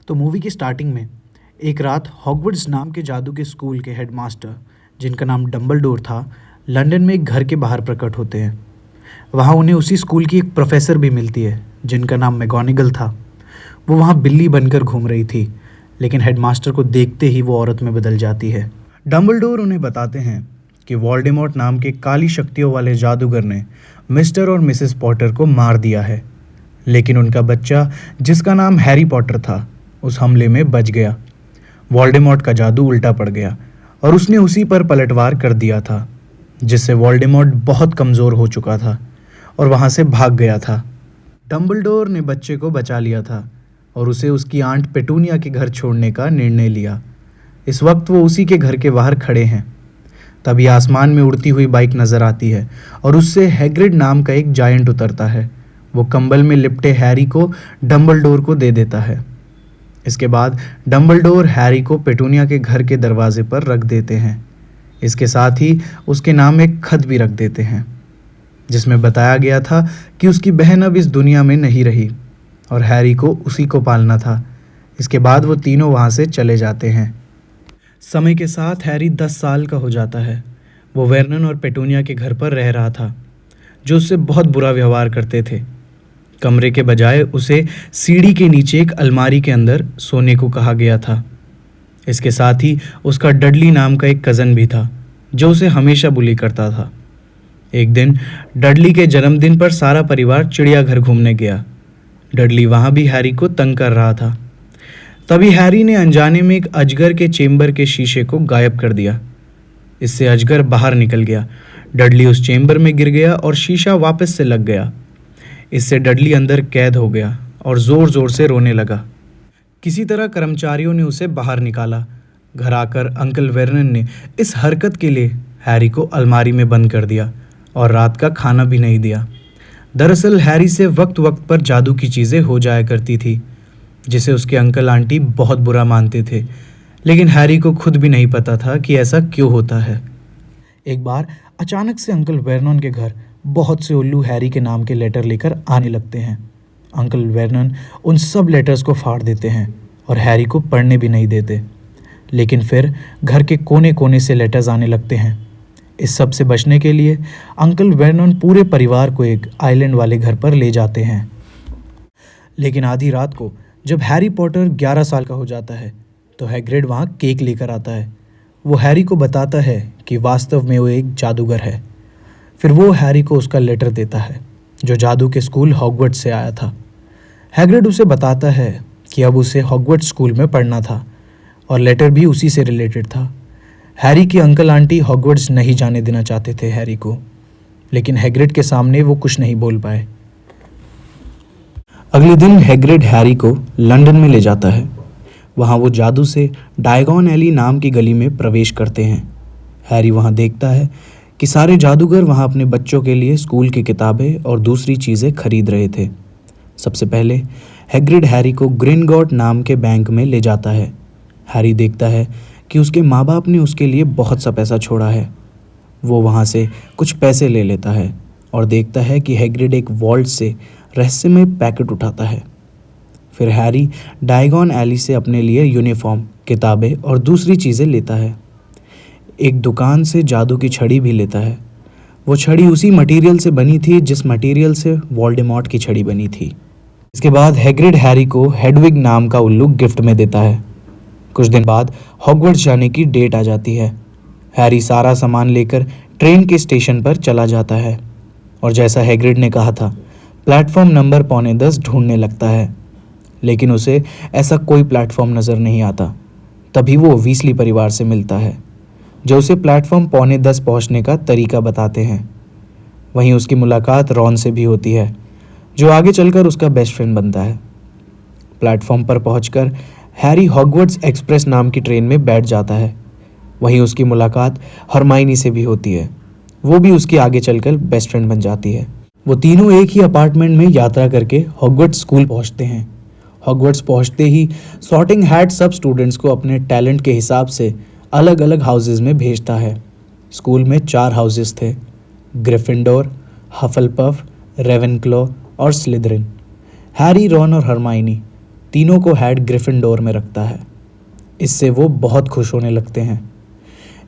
तो मूवी की स्टार्टिंग में एक रात हॉगवर्ट्स नाम के जादू के स्कूल के हेडमास्टर, जिनका नाम डंबलडोर था, लंदन में एक घर के बाहर प्रकट होते हैं। वहाँ उन्हें उसी स्कूल की एक प्रोफेसर भी मिलती है जिनका नाम मैगोनिगल था। वो वहाँ बिल्ली बनकर घूम रही थी, लेकिन हेडमास्टर को देखते ही वो औरत में बदल जाती है। डंबलडोर उन्हें बताते हैं कि वोल्डेमॉर्ट नाम के काली शक्तियों वाले जादूगर ने मिस्टर और मिसेस पॉटर को मार दिया है, लेकिन उनका बच्चा जिसका नाम हैरी पॉटर था उस हमले में बच गया। वोल्डेमॉर्ट का जादू उल्टा पड़ गया और उसने उसी पर पलटवार कर दिया था, जिससे वोल्डेमॉर्ट बहुत कमज़ोर हो चुका था और वहाँ से भाग गया था। डंबलडोर ने बच्चे को बचा लिया था और उसे उसकी आंट पेटूनिया के घर छोड़ने का निर्णय लिया। इस वक्त वो उसी के घर के बाहर खड़े हैं। तभी आसमान में उड़ती हुई बाइक नज़र आती है और उससे हैग्रिड नाम का एक जायंट उतरता है। वो कंबल में लिपटे हैरी को डंबलडोर को दे देता है। इसके बाद डंबलडोर हैरी को पेटूनिया के घर के दरवाजे पर रख देते हैं। इसके साथ ही उसके नाम एक खत भी रख देते हैं, जिसमें बताया गया था कि उसकी बहन अब इस दुनिया में नहीं रही और हैरी को उसी को पालना था। इसके बाद वो तीनों वहाँ से चले जाते हैं। समय के साथ हैरी 10 साल का हो जाता है। वो वर्नन और पेटूनिया के घर पर रह रहा था, जो उससे बहुत बुरा व्यवहार करते थे। कमरे के बजाय उसे सीढ़ी के नीचे एक अलमारी के अंदर सोने को कहा गया था। इसके साथ ही उसका डडली नाम का एक कज़न भी था, जो उसे हमेशा बुली करता था। एक दिन डडली के जन्मदिन पर सारा परिवार चिड़ियाघर घूमने गया। डडली वहाँ भी हैरी को तंग कर रहा था। तभी हैरी ने अनजाने में एक अजगर के चेम्बर के शीशे को गायब कर दिया। इससे अजगर बाहर निकल गया। डडली उस चेम्बर में गिर गया और शीशा वापस से लग गया। इससे डडली अंदर कैद हो गया और ज़ोर ज़ोर से रोने लगा। किसी तरह कर्मचारियों ने उसे बाहर निकाला। घर आकर अंकल वर्नन ने इस हरकत के लिए हैरी को अलमारी में बंद कर दिया और रात का खाना भी नहीं दिया। दरअसल हैरी से वक्त वक्त पर जादू की चीज़ें हो जाया करती थी, जिसे उसके अंकल आंटी बहुत बुरा मानते थे, लेकिन हैरी को खुद भी नहीं पता था कि ऐसा क्यों होता है। एक बार अचानक से अंकल वर्नन के घर बहुत से उल्लू हैरी के नाम के लेटर लेकर आने लगते हैं। अंकल वर्नन उन सब लेटर्स को फाड़ देते हैं और हैरी को पढ़ने भी नहीं देते। लेकिन फिर घर के कोने कोने से लेटर्स आने लगते हैं। इस सब से बचने के लिए अंकल वर्नन पूरे परिवार को एक आइलैंड वाले घर पर ले जाते हैं। लेकिन आधी रात को जब हैरी पॉटर 11 साल का हो जाता है तो हैग्रिड वहाँ केक लेकर आता है। वो हैरी को बताता है कि वास्तव में वो एक जादूगर है। फिर वो हैरी को उसका लेटर देता है, जो जादू के स्कूल हॉगवर्ट्स से आया था। हैग्रिड उसे बताता है कि अब उसे हॉगवर्ट्स स्कूल में पढ़ना था और लेटर भी उसी से रिलेटेड था। हैरी के अंकल आंटी हॉगवर्ट्स नहीं जाने देना चाहते थे हैरी को, लेकिन हैग्रिड के सामने वो कुछ नहीं बोल पाए। अगले दिन हैग्रिड हैरी को लंदन में ले जाता है। वहाँ वो जादू से डायगॉन एली नाम की गली में प्रवेश करते हैं। हैरी वहाँ देखता है कि सारे जादूगर वहाँ अपने बच्चों के लिए स्कूल की किताबें और दूसरी चीज़ें खरीद रहे थे। सबसे पहले हैग्रिड हैरी को ग्रिंगॉट नाम के बैंक में ले जाता है। हैरी देखता है कि उसके माँ बाप ने उसके लिए बहुत सा पैसा छोड़ा है। वो वहाँ से कुछ पैसे ले लेता है और देखता है कि हैग्रिड एक वॉल्ट से रहस्यमय पैकेट उठाता है। फिर हैरी डायगॉन एली से अपने लिए यूनिफॉर्म, किताबें और दूसरी चीज़ें लेता है। एक दुकान से जादू की छड़ी भी लेता है। वो छड़ी उसी मटेरियल से बनी थी जिस मटेरियल से वोल्डेमॉर्ट की छड़ी बनी थी। इसके बाद हैग्रिड हैरी को हेडविग नाम का उल्लू गिफ्ट में देता है। कुछ दिन बाद हॉगवर्ट्स जाने की डेट आ जाती है। हैरी सारा सामान लेकर ट्रेन के स्टेशन पर चला जाता है और जैसा हैग्रिड ने कहा था, प्लेटफॉर्म नंबर 9:45 ढूंढने लगता है, लेकिन उसे ऐसा कोई प्लेटफॉर्म नज़र नहीं आता। तभी वो वीसली परिवार से मिलता है, जो उसे प्लेटफॉर्म 9:45 पहुंचने का तरीका बताते हैं। वहीं उसकी मुलाकात रॉन से भी होती है, जो आगे चलकर उसका बेस्ट फ्रेंड बनता है। प्लेटफॉर्म पर पहुंचकर हैरी हॉगवर्ट्स एक्सप्रेस नाम की ट्रेन में बैठ जाता है। वहीं उसकी मुलाकात हरमाइनी से भी होती है। वो भी उसकी आगे चलकर बेस्ट फ्रेंड बन जाती है। वो तीनों एक ही अपार्टमेंट में यात्रा करके हॉगवर्ट्स स्कूल पहुंचते हैं। हॉगवर्ट्स पहुंचते ही सॉर्टिंग हैट सब स्टूडेंट्स को अपने टैलेंट के हिसाब से अलग अलग हाउसेस में भेजता है। स्कूल में 4 हाउसेस थे, ग्रिफिंडोर, हफलपफ, रेवेनक्लॉ और स्लिदरिन। हैरी, रॉन और हरमाइनी तीनों को हैड ग्रिफिंडोर में रखता है। इससे वो बहुत खुश होने लगते हैं।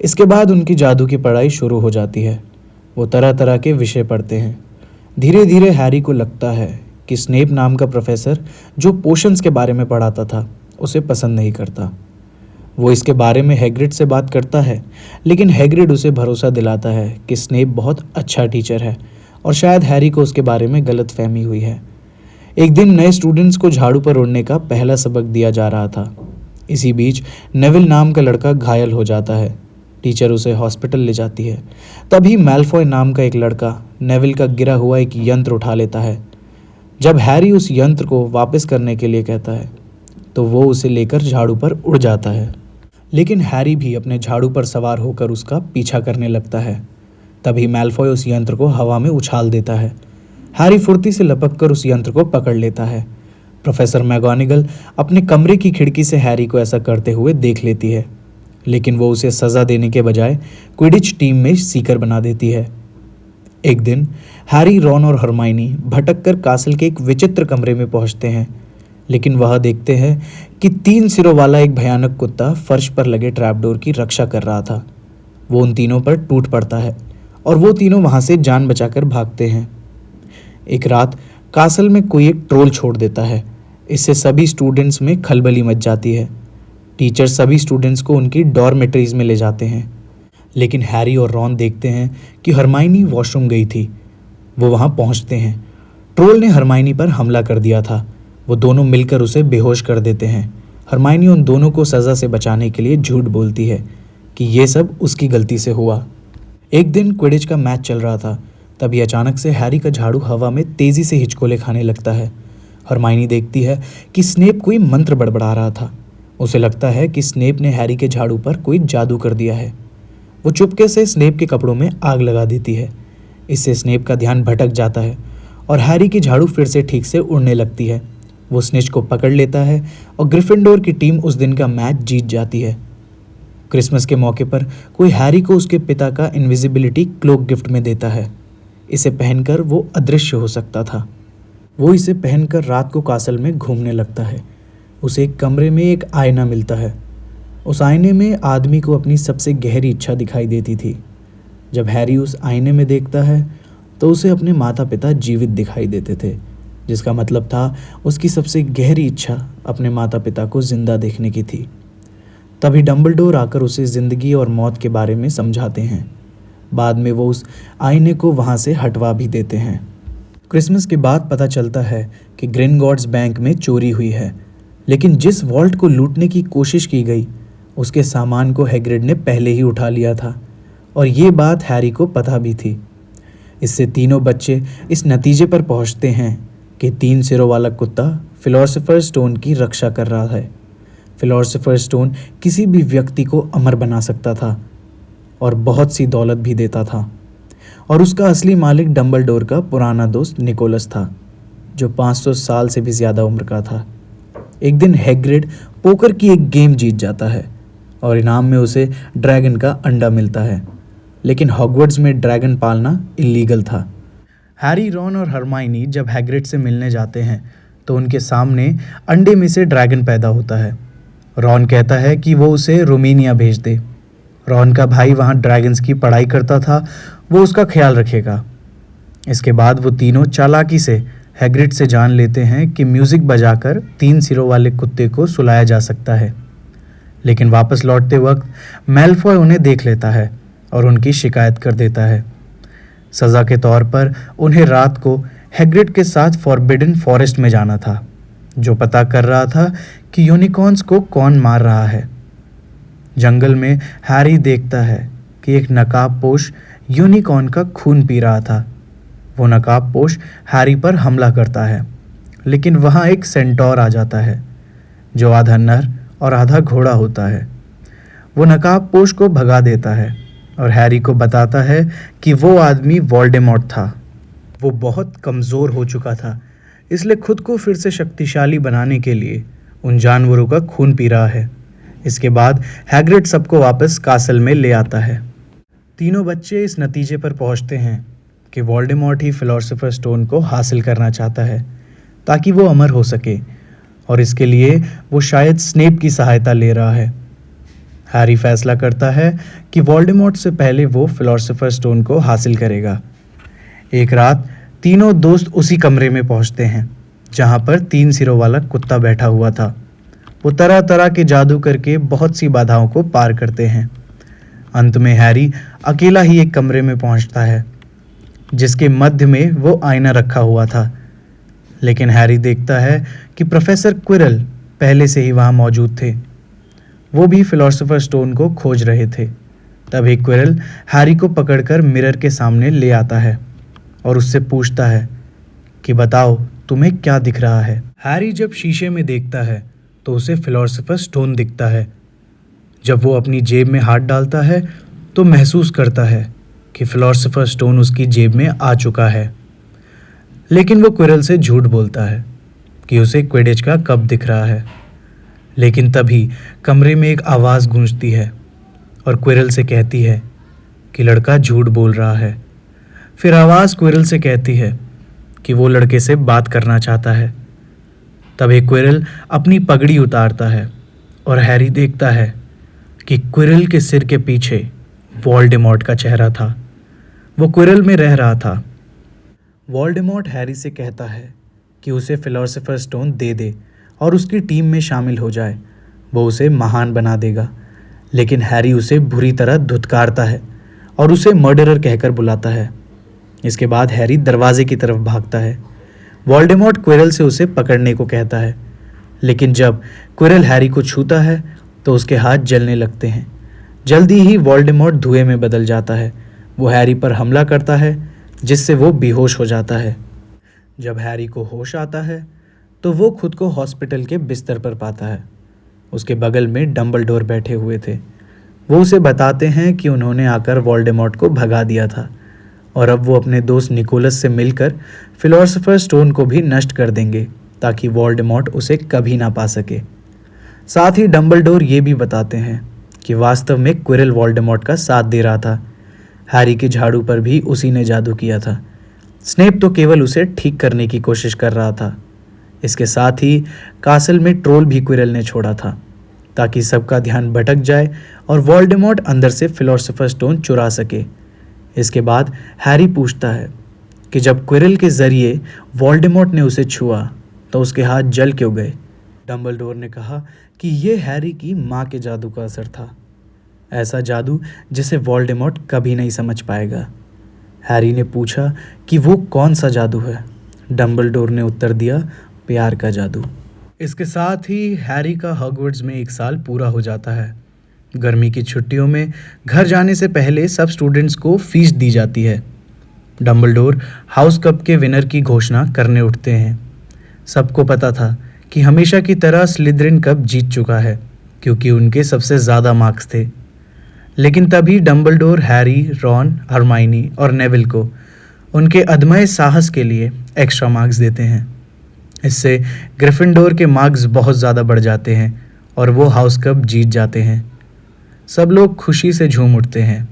इसके बाद उनकी जादू की पढ़ाई शुरू हो जाती है। वो तरह तरह के विषय पढ़ते हैं। धीरे धीरे हैरी को लगता है कि स्नेप नाम का प्रोफेसर जो पोशंस के बारे में पढ़ाता था उसे पसंद नहीं करता। वो इसके बारे में हैग्रिड से बात करता है, लेकिन हैग्रिड उसे भरोसा दिलाता है कि स्नेप बहुत अच्छा टीचर है और शायद हैरी को उसके बारे में गलत फहमी हुई है। एक दिन नए स्टूडेंट्स को झाड़ू पर उड़ने का पहला सबक दिया जा रहा था। इसी बीच नेविल नाम का लड़का घायल हो जाता है। टीचर उसे हॉस्पिटल ले जाती है। तभी मैलफॉय नाम का एक लड़का नेविल का गिरा हुआ एक यंत्र उठा लेता है। जब हैरी उस यंत्र को वापस करने के लिए कहता है तो वो उसे लेकर झाड़ू पर उड़ जाता है, लेकिन हैरी भी अपने झाड़ू पर सवार होकर उसका पीछा करने लगता है। तभी मैलफॉय उस यंत्र को हवा में उछाल देता है। हैरी फुर्ती से लपक कर उस यंत्र को पकड़ लेता है। प्रोफेसर मैगोनिगल अपने कमरे की खिड़की से हैरी को ऐसा करते हुए देख लेती है, लेकिन वो उसे सज़ा देने के बजाय क्विडिच टीम में सीकर बना देती है। एक दिन हैरी, रॉन और हरमाइनी भटक कर कासल के एक विचित्र कमरे में पहुंचते हैं, लेकिन वह देखते हैं कि 3 सिरों वाला एक भयानक कुत्ता फर्श पर लगे ट्रैपडोर की रक्षा कर रहा था। वो उन तीनों पर टूट पड़ता है और वो तीनों वहां से जान बचाकर भागते हैं। एक रात कासल में कोई एक ट्रोल छोड़ देता है। इससे सभी स्टूडेंट्स में खलबली मच जाती है। टीचर सभी स्टूडेंट्स को उनकी डॉर्मेटरीज में ले जाते हैं, लेकिन हैरी और रॉन देखते हैं कि हरमाइनी वॉशरूम गई थी। वो वहां पहुंचते हैं। ट्रोल ने हरमाइनी पर हमला कर दिया था। वो दोनों मिलकर उसे बेहोश कर देते हैं। हरमाइनी उन दोनों को सज़ा से बचाने के लिए झूठ बोलती है कि ये सब उसकी गलती से हुआ। एक दिन क्विडिच का मैच चल रहा था। तभी अचानक से हैरी का झाड़ू हवा में तेज़ी से हिचकोले खाने लगता है। हरमाइनी देखती है कि स्नेप कोई मंत्र बड़बड़ा रहा था। उसे लगता है कि स्नेप ने हैरी के झाड़ू पर कोई जादू कर दिया है। वो चुपके से स्नेप के कपड़ों में आग लगा देती है। इससे स्नेप का ध्यान भटक जाता है और हैरी की झाड़ू फिर से ठीक से उड़ने लगती है। वो स्निच को पकड़ लेता है और ग्रिफिंडोर की टीम उस दिन का मैच जीत जाती है। क्रिसमस के मौके पर कोई हैरी को उसके पिता का इनविजिबिलिटी क्लोक गिफ्ट में देता है। इसे पहनकर वो अदृश्य हो सकता था। वो इसे पहनकर रात को कासल में घूमने लगता है। उसे एक कमरे में एक आईना मिलता है। उस आईने में आदमी को अपनी सबसे गहरी इच्छा दिखाई देती थी। जब हैरी उस आईने में देखता है तो उसे अपने माता पिता जीवित दिखाई देते थे, जिसका मतलब था उसकी सबसे गहरी इच्छा अपने माता पिता को जिंदा देखने की थी। तभी डंबलडोर आकर उसे ज़िंदगी और मौत के बारे में समझाते हैं। बाद में वो उस आईने को वहाँ से हटवा भी देते हैं। क्रिसमस के बाद पता चलता है कि ग्रिंगॉट्स बैंक में चोरी हुई है, लेकिन जिस वॉल्ट को लूटने की कोशिश की गई उसके सामान को हैग्रिड ने पहले ही उठा लिया था और ये बात हैरी को पता भी थी। इससे तीनों बच्चे इस नतीजे पर पहुंचते हैं कि 3 सिरों वाला कुत्ता फिलोसोफर स्टोन की रक्षा कर रहा है। फिलोसोफर स्टोन किसी भी व्यक्ति को अमर बना सकता था और बहुत सी दौलत भी देता था, और उसका असली मालिक डंबलडोर का पुराना दोस्त निकोलस था, जो 500 साल से भी ज़्यादा उम्र का था। एक दिन हैग्रिड पोकर की एक गेम जीत जाता है और इनाम में उसे ड्रैगन का अंडा मिलता है, लेकिन हॉगवर्ट्स में ड्रैगन पालना इलीगल था। हैरी, रॉन और हरमाइनी जब हैग्रिड से मिलने जाते हैं तो उनके सामने अंडे में से ड्रैगन पैदा होता है। रॉन कहता है कि वो उसे रोमानिया भेज दे। रॉन का भाई वहाँ ड्रैगन्स की पढ़ाई करता था, वो उसका ख्याल रखेगा। इसके बाद वो तीनों चालाकी से हैग्रिड से जान लेते हैं कि म्यूज़िक बजाकर 3 सिरों वाले कुत्ते को सुलाया जा सकता है, लेकिन वापस लौटते वक्त मैलफॉय उन्हें देख लेता है और उनकी शिकायत कर देता है। सज़ा के तौर पर उन्हें रात को हैग्रिड के साथ फॉरबिडन फॉरेस्ट में जाना था, जो पता कर रहा था कि यूनिकॉर्न्स को कौन मार रहा है। जंगल में हैरी देखता है कि एक नकाबपोश यूनिकॉर्न का खून पी रहा था। वो नकाबपोश हैरी पर हमला करता है, लेकिन वहाँ एक सेंटोर आ जाता है जो आधा नर और आधा घोड़ा होता है। वो नकाबपोश को भगा देता है और हैरी को बताता है कि वो आदमी वोल्डेमॉर्ट था। वो बहुत कमज़ोर हो चुका था, इसलिए खुद को फिर से शक्तिशाली बनाने के लिए उन जानवरों का खून पी रहा है। इसके बाद हैग्रिड सबको वापस कासल में ले आता है। तीनों बच्चे इस नतीजे पर पहुंचते हैं कि वोल्डेमॉर्ट ही फिलोसोफर स्टोन को हासिल करना चाहता है ताकि वो अमर हो सके, और इसके लिए वो शायद स्नेप की सहायता ले रहा है। हैरी फैसला करता है कि वोल्डेमॉर्ट से पहले वो फिलोसोफर स्टोन को हासिल करेगा। एक रात तीनों दोस्त उसी कमरे में पहुंचते हैं जहां पर 3 सिरों वाला कुत्ता बैठा हुआ था। वो तरह तरह के जादू करके बहुत सी बाधाओं को पार करते हैं। अंत में हैरी अकेला ही एक कमरे में पहुंचता है जिसके मध्य में वो आईना रखा हुआ था। लेकिन हैरी देखता है कि प्रोफेसर क्विरल पहले से ही वहाँ मौजूद थे। वो भी फिलोसोफर स्टोन को खोज रहे थे। तभी क्विरल हैरी को पकड़कर मिरर के सामने ले आता है और उससे पूछता है कि बताओ तुम्हें क्या दिख रहा है। हैरी जब शीशे में देखता है तो उसे फिलोसोफर स्टोन दिखता है। जब वो अपनी जेब में हाथ डालता है तो महसूस करता है कि फिलोसोफर स्टोन उसकी जेब में आ चुका है। लेकिन वो क्विरल से झूठ बोलता है कि उसे क्विडिच का कप दिख रहा है। लेकिन तभी कमरे में एक आवाज़ गूंजती है और क्विरल से कहती है कि लड़का झूठ बोल रहा है। फिर आवाज़ क्विरल से कहती है कि वो लड़के से बात करना चाहता है। तभी क्विरल अपनी पगड़ी उतारता है और हैरी देखता है कि क्विरल के सिर के पीछे वोल्डेमॉर्ट का चेहरा था। वो क्विरल में रह रहा था। वोल्डेमॉर्ट हैरी से कहता है कि उसे फिलोसोफर स्टोन दे दे और उसकी टीम में शामिल हो जाए। वो उसे महान बना देगा। लेकिन हैरी उसे बुरी तरह धुतकारता है और उसे मर्डरर कहकर बुलाता है। इसके बाद हैरी दरवाजे की तरफ भागता है। वोल्डेमॉर्ट क्विरल से उसे पकड़ने को कहता है। लेकिन जब क्विरल हैरी को छूता है तो उसके हाथ जलने लगते हैं। जल्दी ही वोल्डेमॉर्ट धुएं में बदल जाता है। वो हैरी पर हमला करता है जिससे वो बेहोश हो जाता है। जब हैरी को होश आता है तो वो खुद को हॉस्पिटल के बिस्तर पर पाता है। उसके बगल में डंबलडोर बैठे हुए थे। वो उसे बताते हैं कि उन्होंने आकर वोल्डेमॉर्ट को भगा दिया था और अब वो अपने दोस्त निकोलस से मिलकर फिलोसोफर स्टोन को भी नष्ट कर देंगे ताकि वोल्डेमॉर्ट उसे कभी ना पा सके। साथ ही डंबलडोर ये भी बताते हैं कि वास्तव में क्विरल वोल्डेमॉर्ट का साथ दे रहा था। हैरी की झाड़ू पर भी उसी ने जादू किया था। स्नेप तो केवल उसे ठीक करने की कोशिश कर रहा था। इसके साथ ही कासल में ट्रोल भी क्विरल ने छोड़ा था ताकि सबका ध्यान भटक जाए और वोल्डेमॉर्ट अंदर से फिलोसोफर स्टोन चुरा सके। इसके बाद हैरी पूछता है कि जब क्विरल के जरिए वोल्डेमॉर्ट ने उसे छुआ तो उसके हाथ जल क्यों गए। डंबलडोर ने कहा कि ये हैरी की माँ के जादू का असर था, ऐसा जादू जिसे वोल्डेमॉर्ट कभी नहीं समझ पाएगा। हैरी ने पूछा कि वो कौन सा जादू है। डंबलडोर ने उत्तर दिया, प्यार का जादू। इसके साथ ही हैरी का हॉगवर्ट्स में 1 साल पूरा हो जाता है। गर्मी की छुट्टियों में घर जाने से पहले सब स्टूडेंट्स को फीस दी जाती है। डंबलडोर हाउस कप के विनर की घोषणा करने उठते हैं। सबको पता था कि हमेशा की तरह स्लिदरिन कप जीत चुका है क्योंकि उनके सबसे ज़्यादा मार्क्स थे। लेकिन तभी डंबलडोर हैरी, रॉन, हरमाइनी और नेविल को उनके अदम्य साहस के लिए एक्स्ट्रा मार्क्स देते हैं। इससे ग्रिफिंडोर के मार्क्स बहुत ज़्यादा बढ़ जाते हैं और वो हाउस कप जीत जाते हैं। सब लोग खुशी से झूम उठते हैं।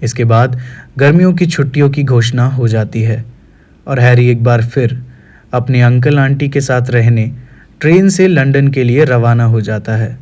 इसके बाद गर्मियों की छुट्टियों की घोषणा हो जाती है और हैरी एक बार फिर अपने अंकल आंटी के साथ रहने ट्रेन से लंदन के लिए रवाना हो जाता है।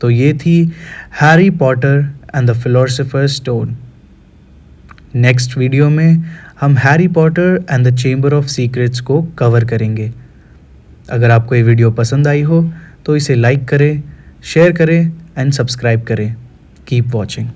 तो ये थी Harry Potter and the philosopher's stone. Next video में हम Harry Potter and the chamber of secrets को कवर करेंगे। अगर आपको ये वीडियो पसंद आई हो तो इसे लाइक करें, शेयर करें एंड सब्सक्राइब करें। Keep watching.